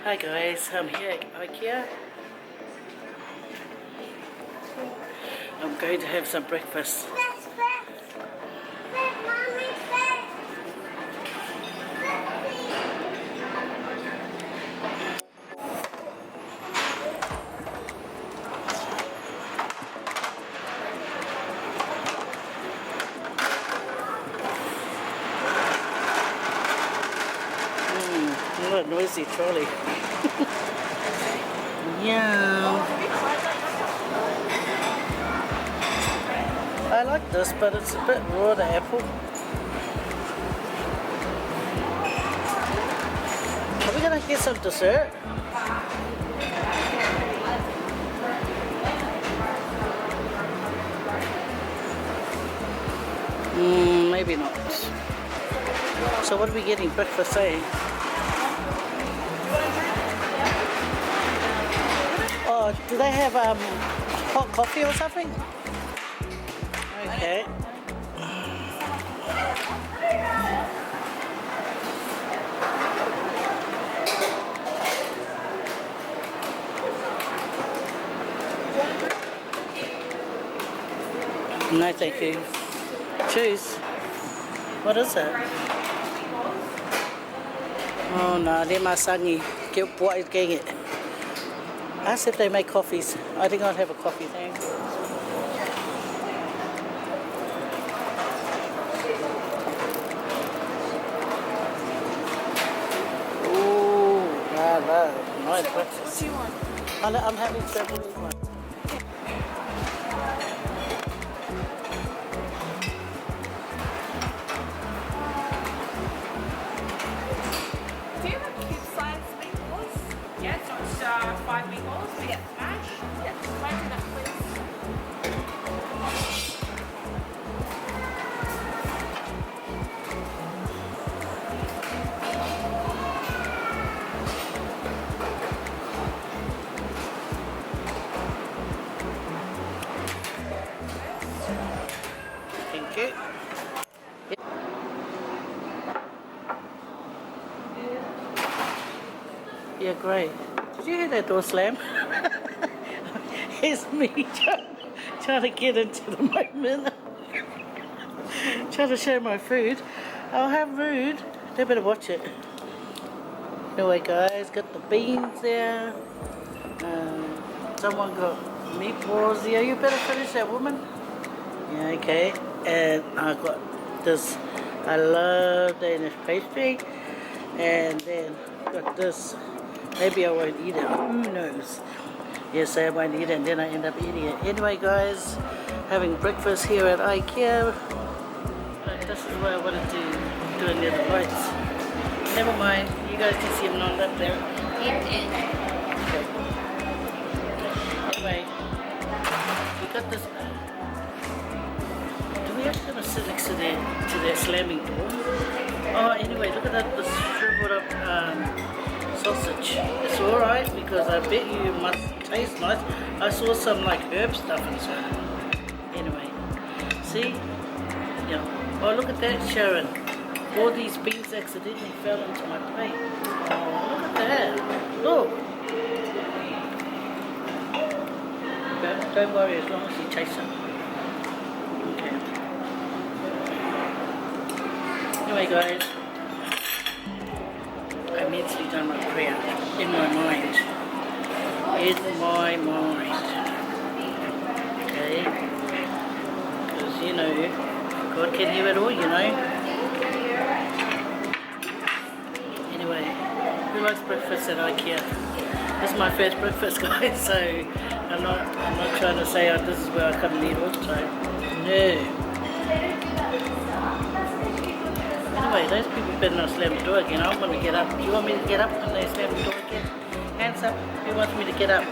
Hi guys, I'm here at Ikea. I'm going to have some breakfast. What a noisy trolley. Yeah. I like this, but it's a bit raw, the apple. Are we gonna get some dessert? Maybe not. So what are we getting? Breakfast, eh? Oh, do they have hot coffee or something? Okay. No, thank you. Choose. What is it? Oh no, they're my sangi. What is getting it? Ask if they make coffees. I think I'll have a coffee, thanks. Ooh, nice breakfast. What do you want? I'm having strawberry one. Do you have cube size meatballs? Yeah, so it's 5 meatballs. We get mash. Yeah, why do that, please? Thank you. Yeah, great. Did you hear that door slam? It's me trying to get into the moment. Trying to share my food. I'll have food. They better watch it. Anyway, guys, got the beans there. Someone got meatballs. Yeah, you better finish that, woman. Yeah, okay. And I got this. I love Danish pastry. And then got this. Maybe I won't eat it. Who knows? Yes, I won't eat it, and then I end up eating it. Anyway, guys, having breakfast here at Ikea. This is what I wanted to do near the lights. Never mind. You guys can see them on up there. Okay. Anyway, we got this. Do we actually gonna sit next to their slamming door? Oh, anyway, look at that. This shriveled up sausage. It's alright because I bet you it must taste nice. I saw some like herb stuff inside. Anyway, see? Yeah. Oh, look at that, Sharon. All these beans accidentally fell into my plate. Oh, look at that. Look. But don't worry as long as you taste them. Okay. Anyway, guys. I mentally done my prayer in my mind. In my mind. Okay? Because, you know, God can hear it all, you know. Anyway, who likes breakfast at Ikea? This is my first breakfast, guys, so I'm not trying to say this is where I come and eat all the time. No. Anyway, those people better not slam the door again. I'm going to get up. Do you want me to get up when they slam the door again? Hands up. Who wants me to get up?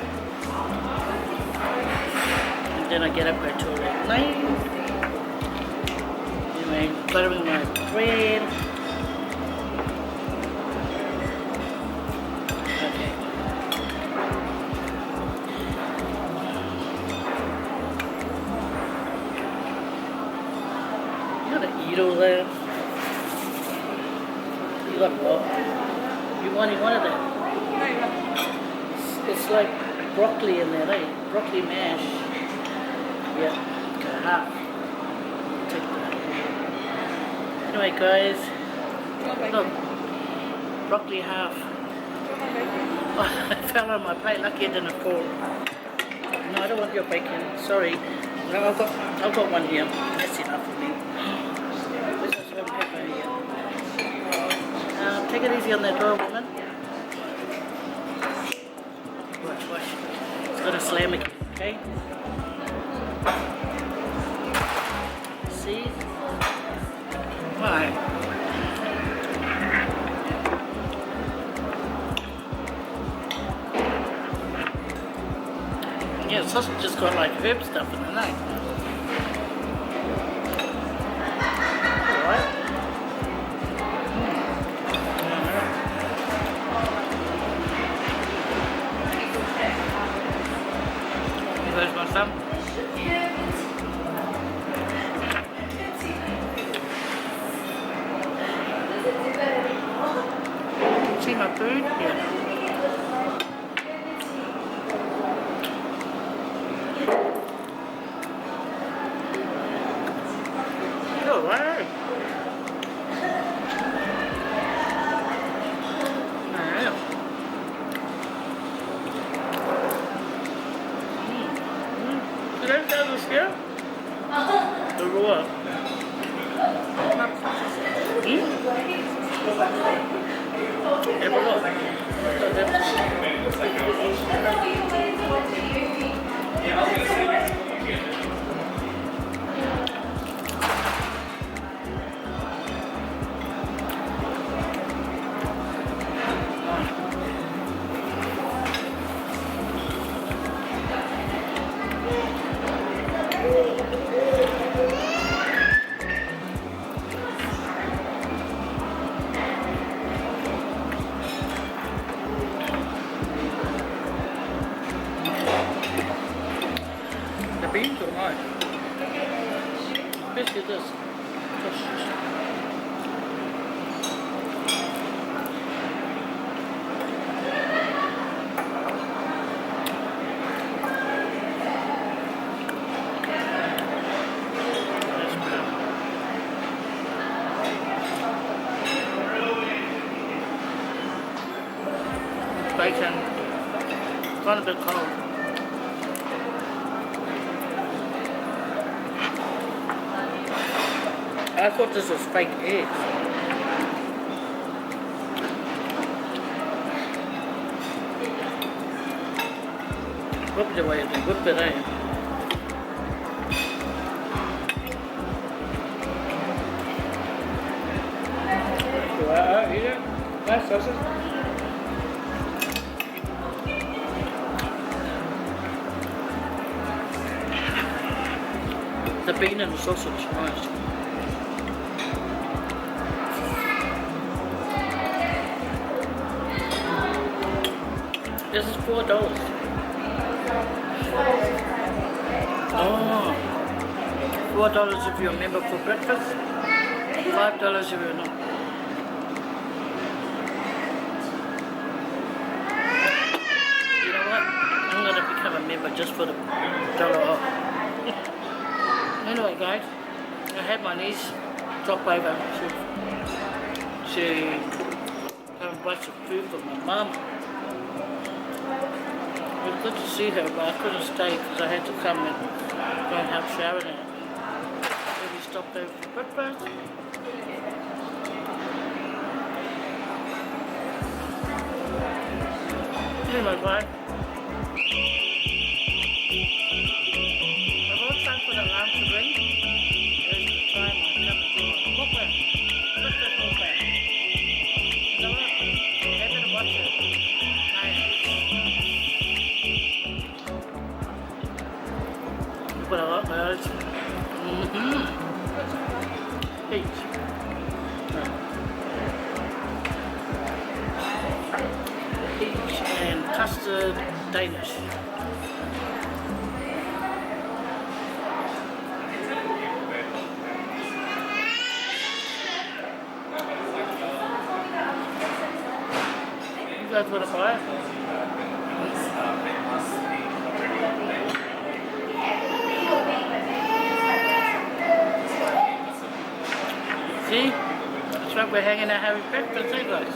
And then I get up, go to toilet. No. Anyway, buttering my bread. Okay. You gotta eat all that. You got what? You wanted one of them? No, you have It's like broccoli in there, eh? Broccoli mash. Yeah, okay, half. Take that. Anyway, guys, look, broccoli half. Oh, it fell on my plate. Lucky it didn't fall. No, I don't want your bacon. Sorry. No, I've got one here. That's enough for me. This is one pepper here. Take it easy on that door, woman. Watch. It's gonna slam it, okay? See? Right. Yeah, sausage just got like herb stuff in it, eh? Alright. There's my thumb. See my food? Yeah. Alright. Did I tell this here? The raw. Have a look. The beans are nice. Especially this. Bacon. It's gone a bit cold. I thought this was fake eggs. Whip it away, whip it in. Do I eat it? Nice sausage. The bean and the sausage, nice. This is $4. Oh, $4 if you're a member for breakfast, $5 if you're not. You know what? I'm going to become a member just for the dollar off. Anyway, guys, I had my niece drop over to come and buy some food for my mum. It was good to see her, but I couldn't stay because I had to come and go and help Sharon out. So we stopped over for breakfast. Anyway, guys, I've all time for the alarm to ring. There's the time I come and do my mukbang. Breakfast mukbang. You know what? I'm happy to watch it. What I like, guys. Peach. Peach and custard Danish. You guys want to buy it? See? That's right, we're hanging out having breakfast, eh guys?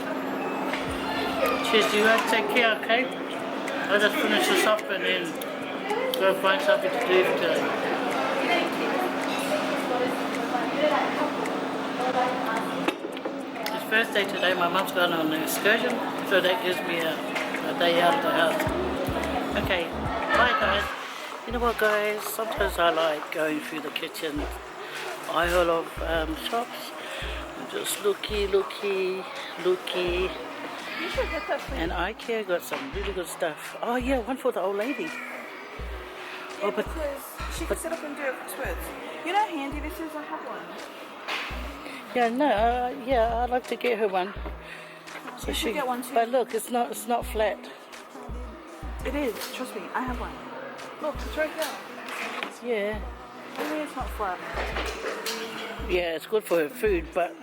Cheers, you guys take care, okay? I'll just finish this off and then go find something to do today. It's first day today, my mum's gone on an excursion, so that gives me a day out of the house. Okay, bye guys. You know what guys, sometimes I like going through the kitchen aisle of shops and just looky. You should get that for And Ikea got some really good stuff. Oh yeah, one for the old lady. Oh, but because she can sit up and do it afterwards. You know how handy this is? I have one. yeah, no, yeah, I'd like to get her one. So You should get one too. But look, it's not flat. It is. Trust me, I have one. Look, it's right here. Yeah, Maybe it's not flat. yeah, it's good for her food, but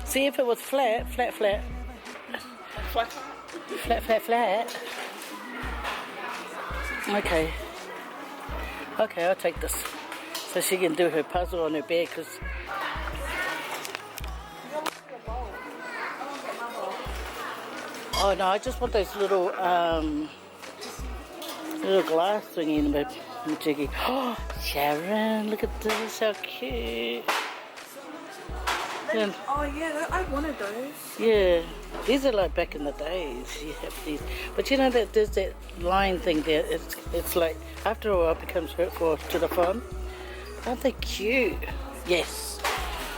see if it was flat. Flat. Okay, I'll take this so she can do her puzzle on her bed. Cause oh no, I just want those little glass thingy in my jiggy. Oh, Sharon, look at this, how cute. And, Oh yeah, I wanted those. yeah, these are like back in the days. You have these, but you know that there's that line thing there. It's like after a while it becomes hurtful to the phone. Aren't they cute? Yes.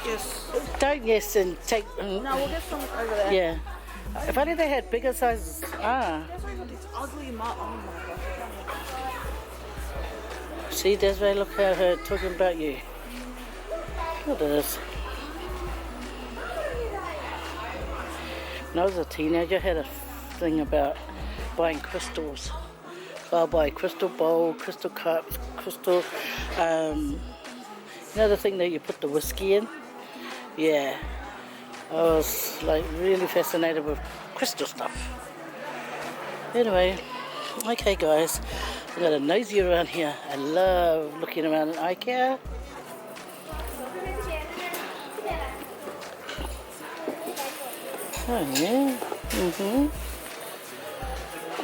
Yes. Don't yes and take. No, we'll get some over there. Yeah. If only they had bigger sizes. Ah. That's why I got these ugly mug. Oh my gosh. See, Desiree, look at her talking about you. Look at this. When I was a teenager, I had a thing about buying crystals. So I'll buy crystal bowl, crystal cups, crystal, you know the thing that you put the whiskey in? Yeah. I was like really fascinated with crystal stuff. Anyway, okay guys, I got a nosy around here. I love looking around at Ikea. Oh yeah,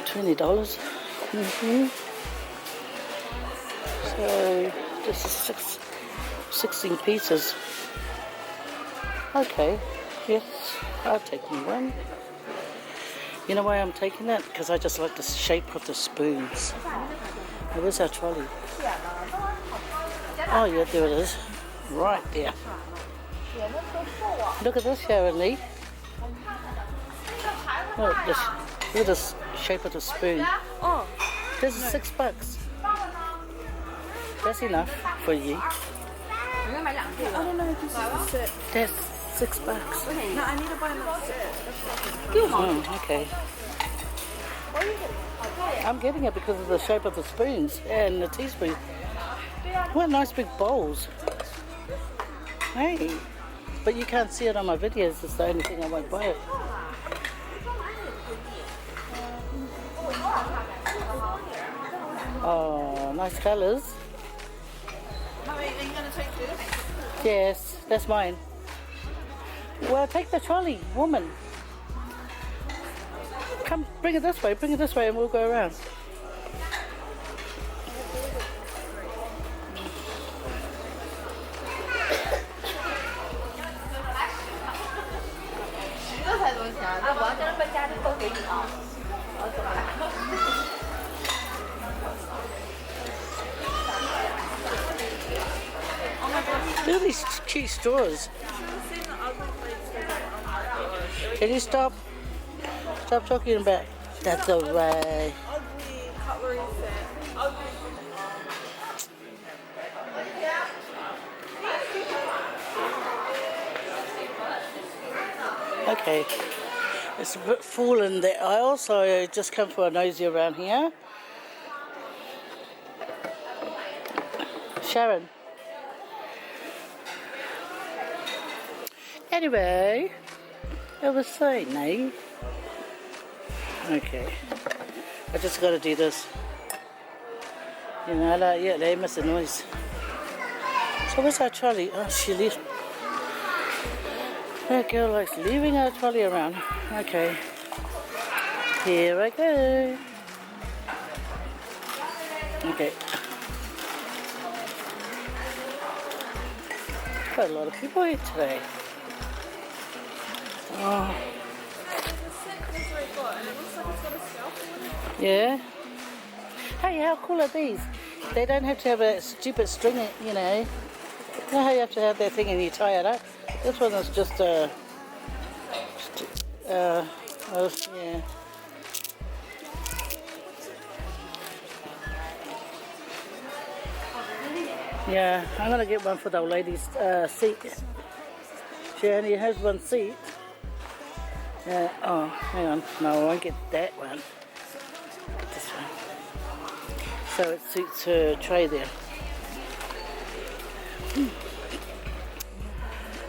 $20. So this is 16 pieces. Okay, yes, I'll take me one. You know why I'm taking that? Because I just like the shape of the spoons. Oh, where's our trolley? Oh yeah, there it is. Right there. Look at this, Sharon Lee. Look at this shape of the spoon. Oh, This is $6. That's enough for you. I don't know if this is the set. That's $6. No, I need to buy another set. Oh, okay. I'm getting it because of the shape of the spoons and the teaspoons. What nice big bowls. Hey, but you can't see it on my videos. It's the only thing I won't buy it. Oh, nice colours. Mommy, are you going to take this? Yes, that's mine. Well, take the trolley, woman. Come, bring it this way, and we'll go around. Look at these cute straws. Can you stop talking about that's the way. Ugly cutlery set. Ugly. Okay, it's a bit full in the aisle, so I just come for a nosy around here. Sharon. Anyway, I was saying, eh? Okay. I just gotta do this. You know, like, yeah, they miss the noise. So where's our trolley? Oh, she left. That girl likes leaving our trolley around. Okay. Here I go. Okay. Got a lot of people here today. Oh. Yeah. Hey, how cool are these? They don't have to have a stupid string, you know. You know how you have to have that thing and you tie it up? This one is just yeah. Yeah, I'm gonna get one for the old lady's seat. She only has one seat. Oh, hang on. No, I won't get that one. Get this one. So it suits her tray there.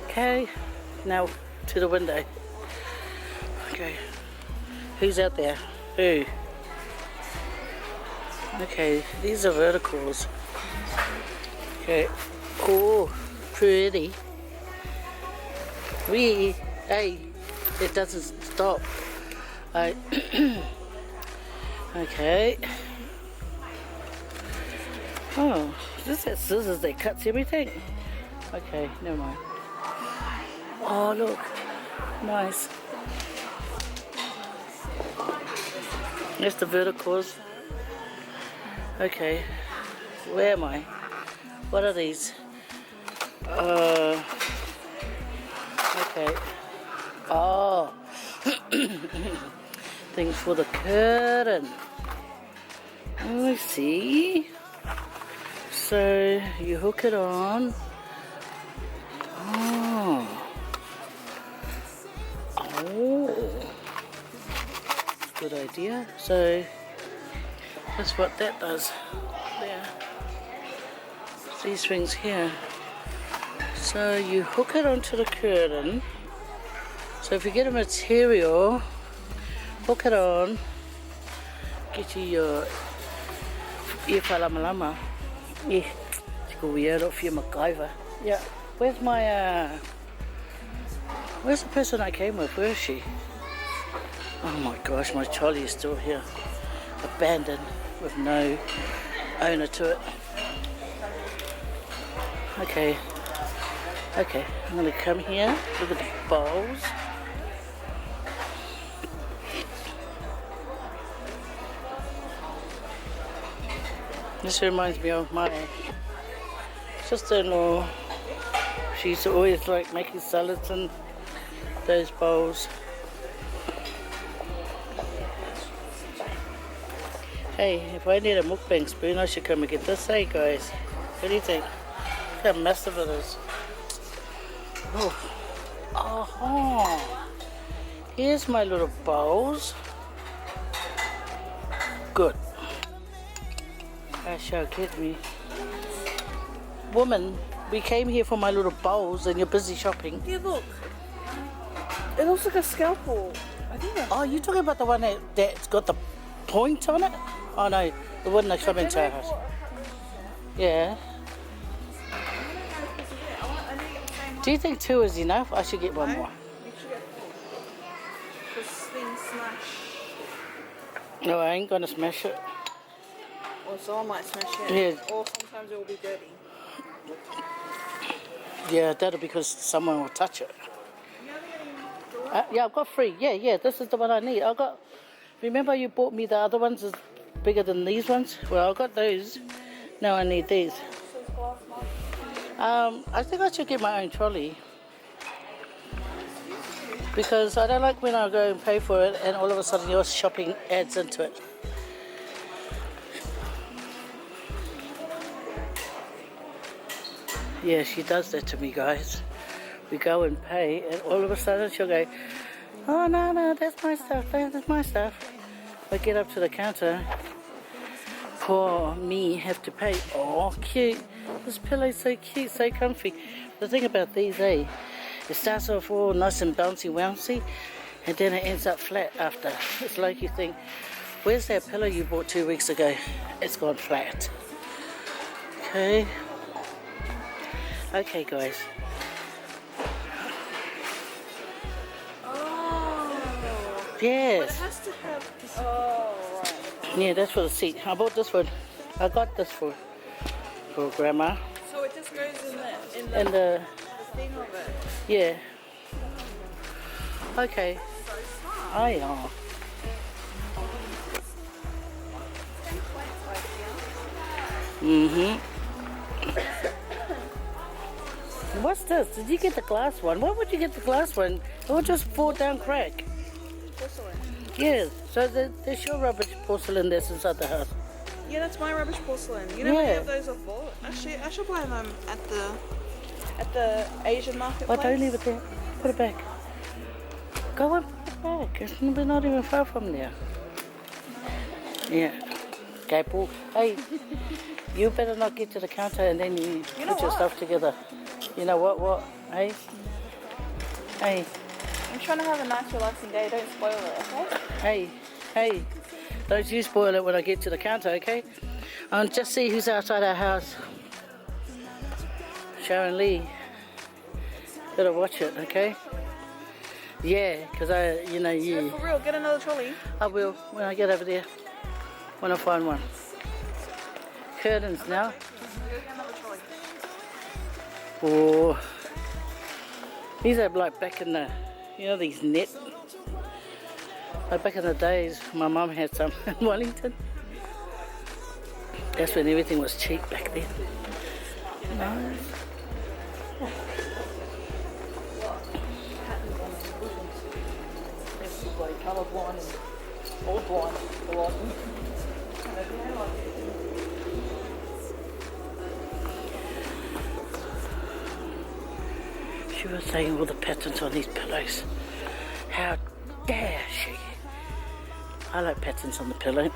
Okay, now to the window. Okay, who's out there? Who? Okay, these are verticals. Okay, oh, pretty. Hey, it doesn't stop. Okay. Oh, this has scissors that cuts everything. Okay, never mind. Oh, look, nice. There's the verticals. Okay, where am I? What are these? Okay. Oh, things for the curtain. Oh, I see. So you hook it on. Oh, good idea. So that's what that does. There. These things here. So you hook it onto the curtain. So if you get a material, hook it on. Get you your lama. Yeah, it's go weird off your MacGyver. Yeah. Where's my where's the person I came with? Where is she? Oh my gosh, my trolley is still here. Abandoned with no owner to it. Okay. Okay, I'm gonna come here, look at the bowls. This reminds me of my sister-in-law. She used to always like making salads and those bowls. Hey, if I need a mukbang spoon, I should come and get this, hey guys? What do you think? Look how massive it is. Oh, here's my little bowls. Good. That shall get me. Woman, we came here for my little bowls and you're busy shopping. Yeah, look. It looks like a scalpel. I think that's... Oh, you're talking about the one that's got the point on it? Oh no, the one that come into our house. Yeah. Do you think 2 is enough? I should get one more. You should get 4. This thing smash. No, I ain't gonna smash it. Or someone might smash it. Yeah. Or sometimes it will be dirty. Yeah, that'll be because someone will touch it. Yeah, I've got 3. Yeah, this is the one I need. I got. Remember you bought me the other ones is bigger than these ones? Well, I got those. Now I need these. I think I should get my own trolley. Because I don't like when I go and pay for it and all of a sudden your shopping adds into it. Yeah, she does that to me, guys. We go and pay and all of a sudden she'll go, oh no, that's my stuff, that's my stuff. I get up to the counter, poor me have to pay. Oh, cute. This pillow's so cute, so comfy. The thing about these, it starts off all nice and bouncy wouncy, and then it ends up flat after. It's like you think, Where's that pillow you bought 2 weeks ago? It's gone flat. Okay. Okay, guys. Oh. Yes. But it has to have. Oh, right. Yeah, that's for the seat. I bought this one. I got this for Grandma. So it just goes in And the thing of it. yeah. Okay. So smart. I know. What's this? Did you get the glass one? Why would you get the glass one? It would just fall down crack. Porcelain. Yes. So there's your rubbish porcelain that's inside the house. Yeah, that's my rubbish porcelain. You know Yeah. many of those are full. Actually, I should buy them at the Asian marketplace. Why don't leave it there? Put it back. Go and put it back. We're not even far from there. Yeah. Okay, Paul. Hey, you better not get to the counter and then you You know put your what? stuff together. You know what? Hey? Hey. I'm trying to have a nice relaxing day. Don't spoil it, okay? Hey. Don't you spoil it when I get to the counter, okay? Just see who's outside our house. Sharon Lee. Better watch it, okay? Yeah, because you. Yeah, for real, get another trolley. I will when I get over there. When I find one. Curtains now. Go get another trolley. Oh. These are like back in the, these net. Like back in the days, my mum had some in Wellington. That's when everything was cheap back then. Nice. Colourblind and old blind. She was saying all the patterns on these pillows. How dare she? I like patterns on the pillow.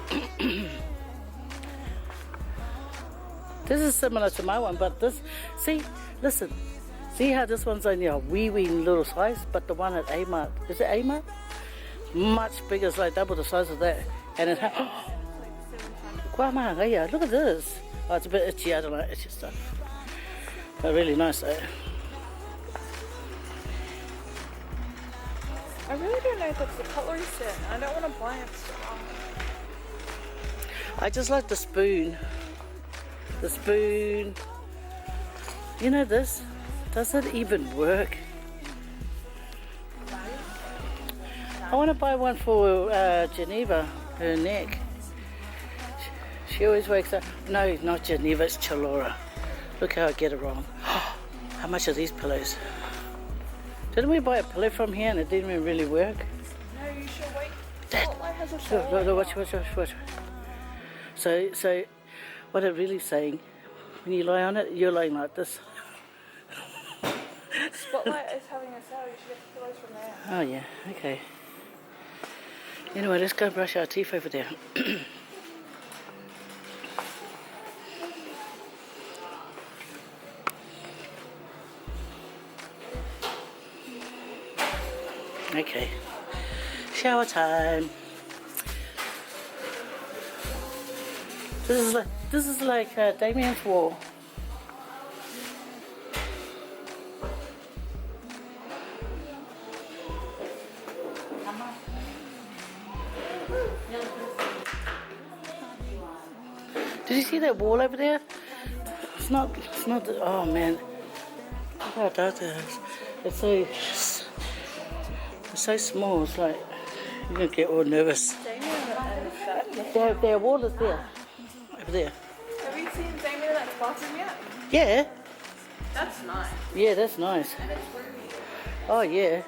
This is similar to my one, but this, listen. See how this one's only a wee little size, but the one at Amart, is it Amart? Much bigger, it's like double the size of that. And it look at this. Oh, it's a bit itchy, I don't like itchy stuff. But really nice though. I really don't know if that's the cutlery set. I don't want to buy it. I just like the spoon. The spoon. You know this? Does it even work? I want to buy one for Geneva, her neck. She always wakes up. No, not Geneva, it's Chalora. Look how I get it wrong. How much are these pillows? Didn't we buy a pillow from here and it didn't even really work? No, you should wait. That, Spotlight has a shower. look, watch. So, what it's really saying, when you lie on it, you're lying like this. Spotlight is having a shower. You should get the pillows from there. Oh yeah, okay. Anyway, let's go brush our teeth over there. Okay, shower time. This is like Damien's wall. Did you see that wall over there? It's not, oh man. Look how dark it is. It's so small, it's like, you're gonna get all nervous. Their wall is there, over there. Have you seen Damien that's bathroom yet? Yeah, That's nice. yeah, that's nice. And it's roomy. Oh yeah,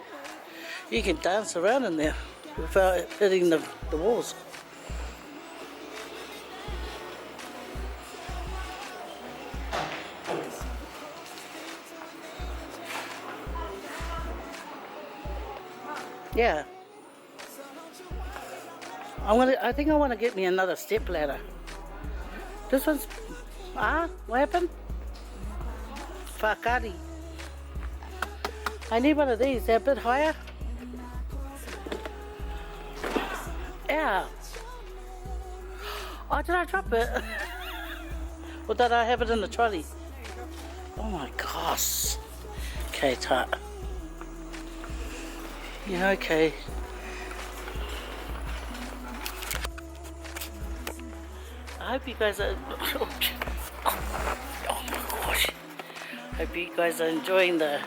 you can dance around in there without hitting the walls. Yeah. I think I want to get me another step ladder. This one's, what happened? Fakari. I need one of these, they're a bit higher. Yeah. Oh, did I drop it? Or did I have it in the trolley? Oh my gosh. Okay, tight. Yeah, okay. I hope you guys are... Oh my gosh. Hope you guys are enjoying the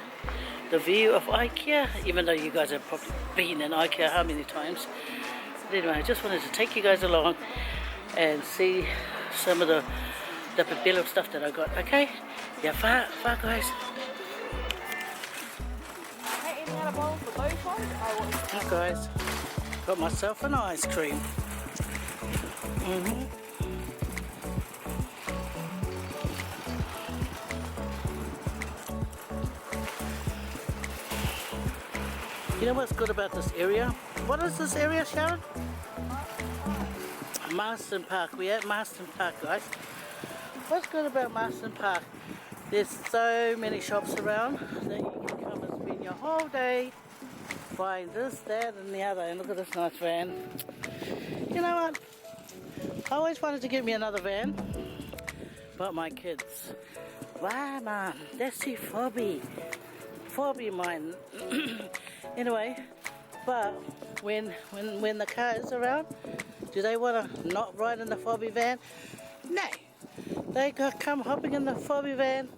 view of Ikea, even though you guys have probably been in Ikea how many times. But anyway, I just wanted to take you guys along and see some of the Babylon stuff that I got, okay? Yeah, far guys. Hey, any other bowl for those ones? Hi guys, got myself an ice cream. You know what's good about this area? What is this area, Sharon? Marston Park. We're at Marston Park, guys. What's good about Marston Park? There's so many shops around that you can come and spend your whole day buying this, that, and the other. And look at this nice van. You know what? I always wanted to get me another van, but my kids. Why, man? That's the phobia. Phobia, mine. Anyway, but when the car is around, do they want to not ride in the phobia van? No. They come hopping in the phobia van